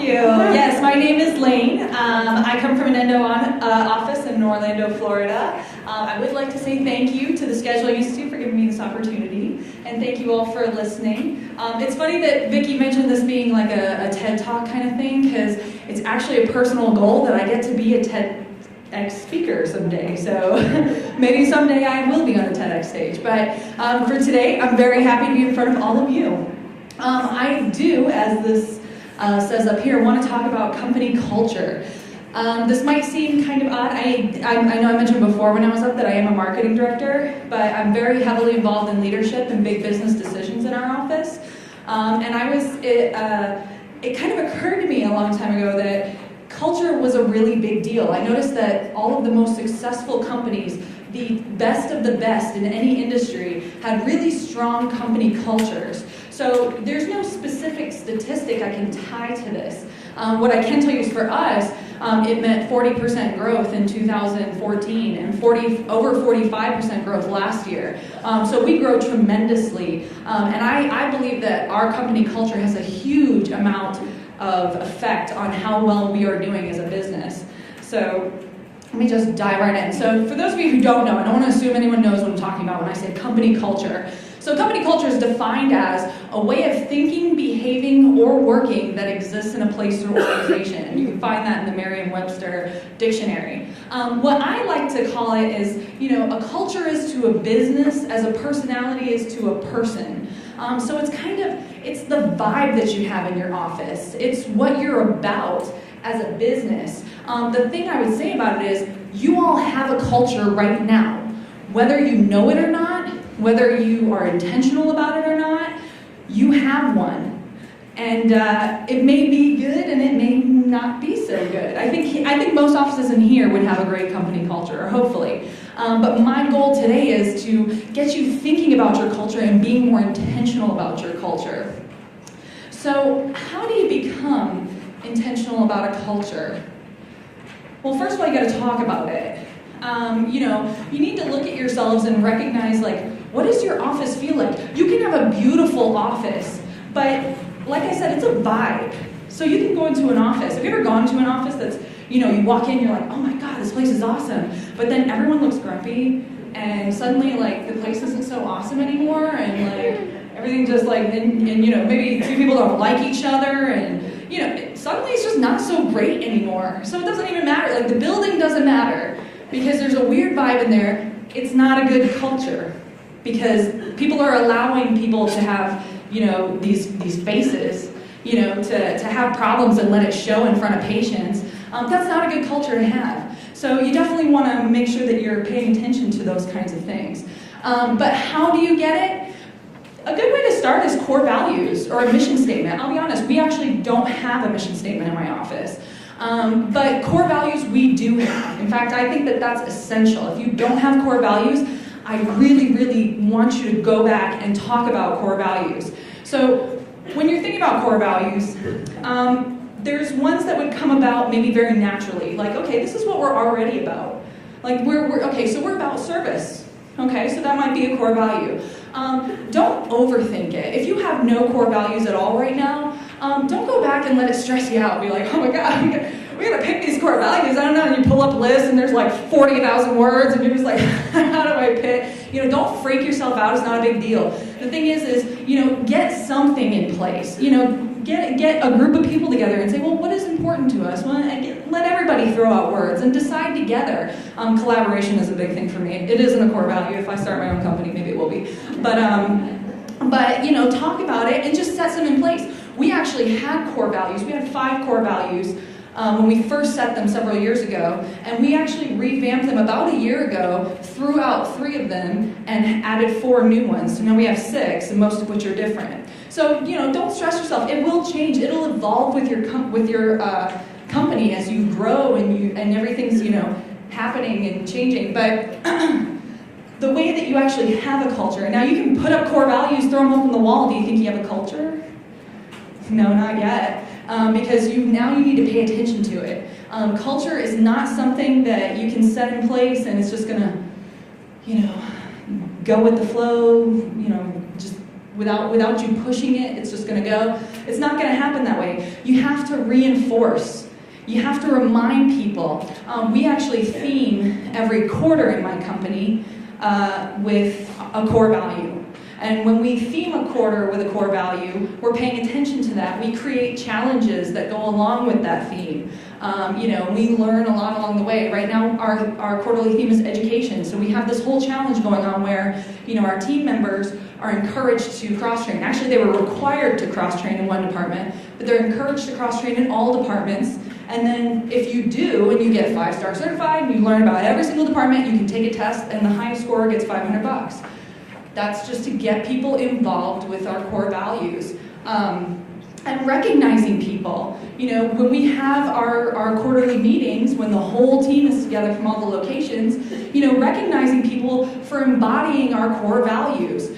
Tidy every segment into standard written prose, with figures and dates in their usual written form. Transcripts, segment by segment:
you. Yes, my name is Layne. I come from an endo office in Orlando, Florida. I would like to say thank you to the Scheduling Institute for giving me this opportunity, and thank you all for listening. It's funny that Vicki mentioned this being like a TED Talk kind of thing, because it's actually a personal goal that I get to be a TEDx speaker someday, so maybe someday I will be on a TEDx stage. But for today, I'm very happy to be in front of all of you. I do, as this says up here, want to talk about company culture. This might seem kind of odd. I know I mentioned before when I was up that I am a marketing director, but I'm very heavily involved in leadership and big business decisions in our office. It kind of occurred to me a long time ago that culture was a really big deal. I noticed that all of the most successful companies, the best of the best in any industry, had really strong company cultures. So there's no specific statistic I can tie to this. What I can tell you is for us, it meant 40% growth in 2014 and over 45% growth last year. So we grow tremendously. And I believe that our company culture has a huge amount of effect on how well we are doing as a business. So let me just dive right in. So for those of you who don't know, I don't want to assume anyone knows what I'm talking about when I say company culture. So company culture is defined as a way of thinking, behaving, or working that exists in a place or organization. You can find that in the Merriam-Webster dictionary. What I like to call it is, a culture is to a business as a personality is to a person. So it's the vibe that you have in your office. It's what you're about as a business. The thing I would say about it is, you all have a culture right now. Whether you know it or not, whether you are intentional about it or not, you have one. And it may be good and it may not be so good. I think most offices in here would have a great company culture, or hopefully. But my goal today is to get you thinking about your culture and being more intentional about your culture. So how do you become intentional about a culture? Well, first of all, you got to talk about it. You need to look at yourselves and recognize, what does your office feel like? You can have a beautiful office, but like I said, it's a vibe. So you can go into an office. Have you ever gone to an office that's, you walk in, you're like, oh my God, this place is awesome. But then everyone looks grumpy, and suddenly, the place isn't so awesome anymore, and, everything just, and maybe two people don't like each other, and, suddenly it's just not so great anymore. So it doesn't even matter. The building doesn't matter, because there's a weird vibe in there. It's not a good culture, because people are allowing people to have, these faces, to have problems and let it show in front of patients. That's not a good culture to have. So you definitely want to make sure that you're paying attention to those kinds of things. But how do you get it? A good way to start is core values or a mission statement. I'll be honest, we actually don't have a mission statement in my office. But core values we do have. In fact, I think that that's essential. If you don't have core values, I really, really want you to go back and talk about core values. So when you're thinking about core values, there's ones that would come about maybe very naturally. Okay, this is what we're already about. So we're about service. Okay, so that might be a core value. Don't overthink it. If you have no core values at all right now, don't go back and let it stress you out. Be like, oh my God, we gotta pick these core values. I don't know. And you pull up a list and there's 40,000 words, and you're just like, how do I pick? Don't freak yourself out. It's not a big deal. The thing is get something in place. Get a group of people together and say, well, what is important to us? Well, let everybody throw out words and decide together. Collaboration is a big thing for me. It isn't a core value. If I start my own company, maybe it will be. But talk about it and just set some in place. We actually had core values. We had 5 core values when we first set them several years ago, and we actually revamped them about a year ago, threw out 3 of them, and added 4 new ones. So now we have 6, and most of which are different. So don't stress yourself. It will change. It'll evolve with your company as you grow and everything's happening and changing. But the way that you actually have a culture. Now you can put up core values, throw them up on the wall. Do you think you have a culture? No, not yet. Because you need to pay attention to it. Culture is not something that you can set in place and it's just gonna, go with the flow, just without you pushing it, it's just going to go. It's not going to happen that way. You have to reinforce. You have to remind people. We actually theme every quarter in my company with a core value. And when we theme a quarter with a core value, we're paying attention to that. We create challenges that go along with that theme. We learn a lot along the way. Right now, our quarterly theme is education. So we have this whole challenge going on where, our team members are encouraged to cross-train. Actually, they were required to cross-train in one department, but they're encouraged to cross-train in all departments. And then if you do, and you get 5-star certified, and you learn about every single department, you can take a test, and the highest score gets $500. That's just to get people involved with our core values. And recognizing people. When we have our quarterly meetings, when the whole team is together from all the locations, recognizing people for embodying our core values.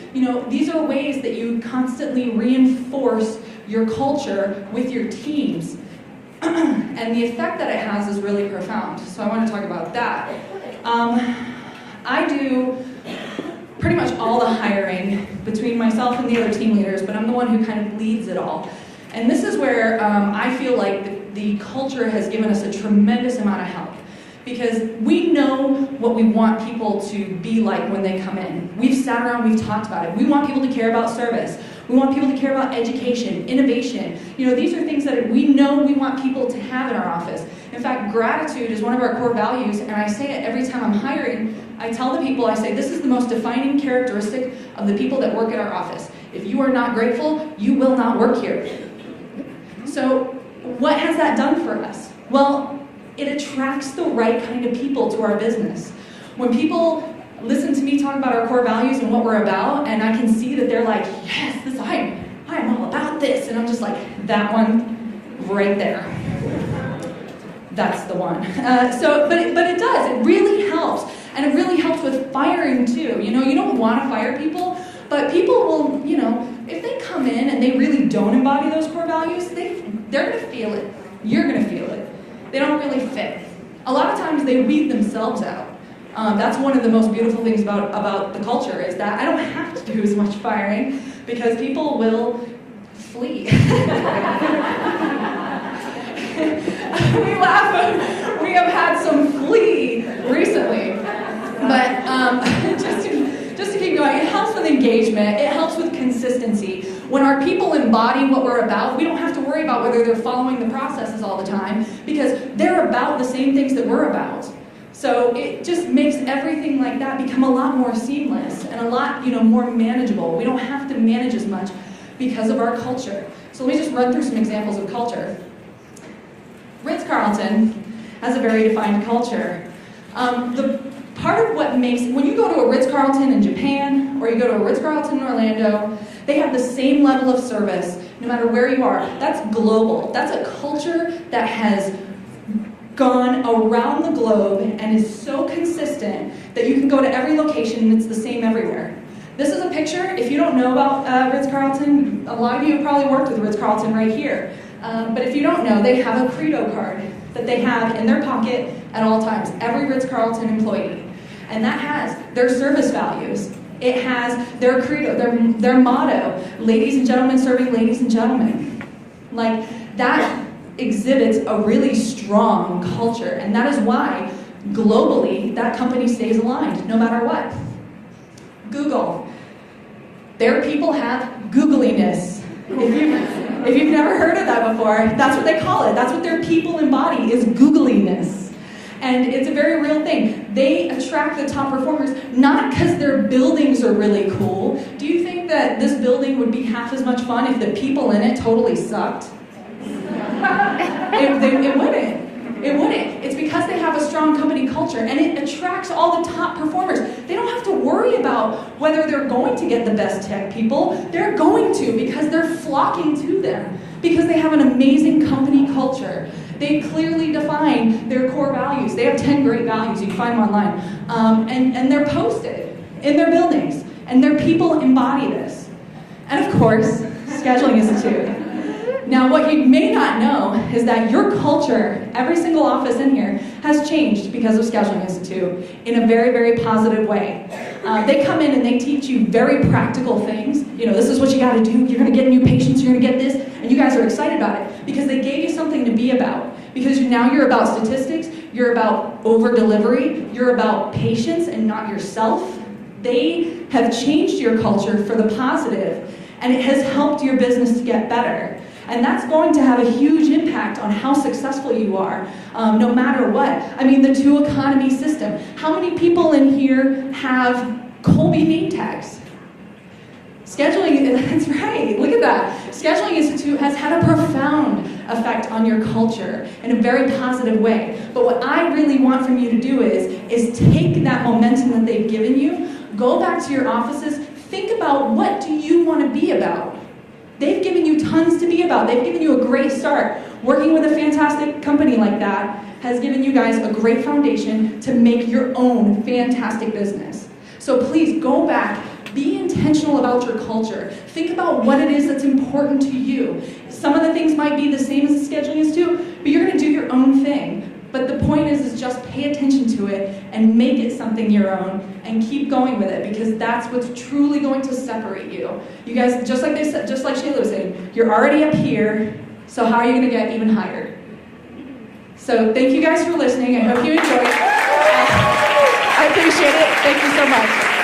These are ways that you constantly reinforce your culture with your teams. And the effect that it has is really profound. So I want to talk about that. I do pretty much all the hiring between myself and the other team leaders, but I'm the one who kind of leads it all. And this is where I feel like the culture has given us a tremendous amount of help. Because we know what we want people to be like when they come in. We've sat around, we've talked about it. We want people to care about service. We want people to care about education, innovation. These are things that we know we want people to have in our office. In fact, gratitude is one of our core values, and I say it every time I'm hiring. I tell the people, I say, this is the most defining characteristic of the people that work at our office. If you are not grateful, you will not work here. So what has that done for us? Well, it attracts the right kind of people to our business. When people listen to me talk about our core values and what we're about, and I can see that they're like, yes, I am all about this, and I'm just like, that one right there. That's the one. But it does. It really helps, and it really helps with firing too. You don't want to fire people, but people will, if they come in and they really don't embody those core values, they're going to feel it. You're going to feel it. They don't really fit. A lot of times they weed themselves out. That's one of the most beautiful things about the culture is that I don't have to do as much firing because people will flee. We laugh. We have had some flee recently. But just to keep going, it helps with engagement. It helps with consistency. When our people embody what we're about, we don't have to worry about whether they're following the processes all the time because they're about the same things that we're about. So it just makes everything like that become a lot more seamless and a lot, more manageable. We don't have to manage as much because of our culture. So let me just run through some examples of culture. Ritz-Carlton has a very defined culture. Part of what makes, when you go to a Ritz-Carlton in Japan or you go to a Ritz-Carlton in Orlando, they have the same level of service no matter where you are. That's global. That's a culture that has gone around the globe and is so consistent that you can go to every location and it's the same everywhere. This is a picture. If you don't know about Ritz-Carlton, a lot of you have probably worked with Ritz-Carlton right here. But if you don't know, they have a Credo card that they have in their pocket at all times, every Ritz-Carlton employee. And that has their service values. It has their credo, their motto, ladies and gentlemen serving ladies and gentlemen. Like, that exhibits a really strong culture, and that is why, globally, that company stays aligned, no matter what. Google. Their people have Googliness. If you've never heard of that before, that's what they call it. That's what their people embody, is Googliness. And it's a very real thing. They attract the top performers, not because their buildings are really cool. Do you think that this building would be half as much fun if the people in it totally sucked? It wouldn't. It wouldn't. It's because they have a strong company culture, and it attracts all the top performers. They don't have to worry about whether they're going to get the best tech people. They're going to, because they're flocking to them, because they have an amazing company culture. They clearly define their core values. They have 10 great values. You can find them online. And they're posted in their buildings. And their people embody this. And of course, Scheduling Institute. Now, what you may not know is that your culture, every single office in here, has changed because of Scheduling Institute in a very, very positive way. They come in and they teach you very practical things. This is what you got to do. You're going to get new patients. You're going to get this. And you guys are excited about it because they gave you something to be about. Because now you're about statistics. You're about over-delivery. You're about patients and not yourself. They have changed your culture for the positive, and it has helped your business to get better. And that's going to have a huge impact on how successful you are, no matter what. I mean, the two economy system. How many people in here have Colby name tags? Scheduling, that's right, look at that. Scheduling has had a profound effect on your culture in a very positive way. But what I really want from you to do is take that momentum that they've given you, go back to your offices, think about what do you want to be about. They've given you tons to be about. They've given you a great start. Working with a fantastic company like that has given you guys a great foundation to make your own fantastic business. So please go back, be intentional about your culture. Think about what it is that's important to you. Some of the things might be the same as the scheduling is too, but you're going to do your own thing. But the point is just pay attention to it and make it something your own and keep going with it, because that's what's truly going to separate you. You guys, just like they said, just like Shayla was saying, you're already up here, so how are you going to get even higher? So thank you guys for listening. I hope you enjoyed it. I appreciate it. Thank you so much.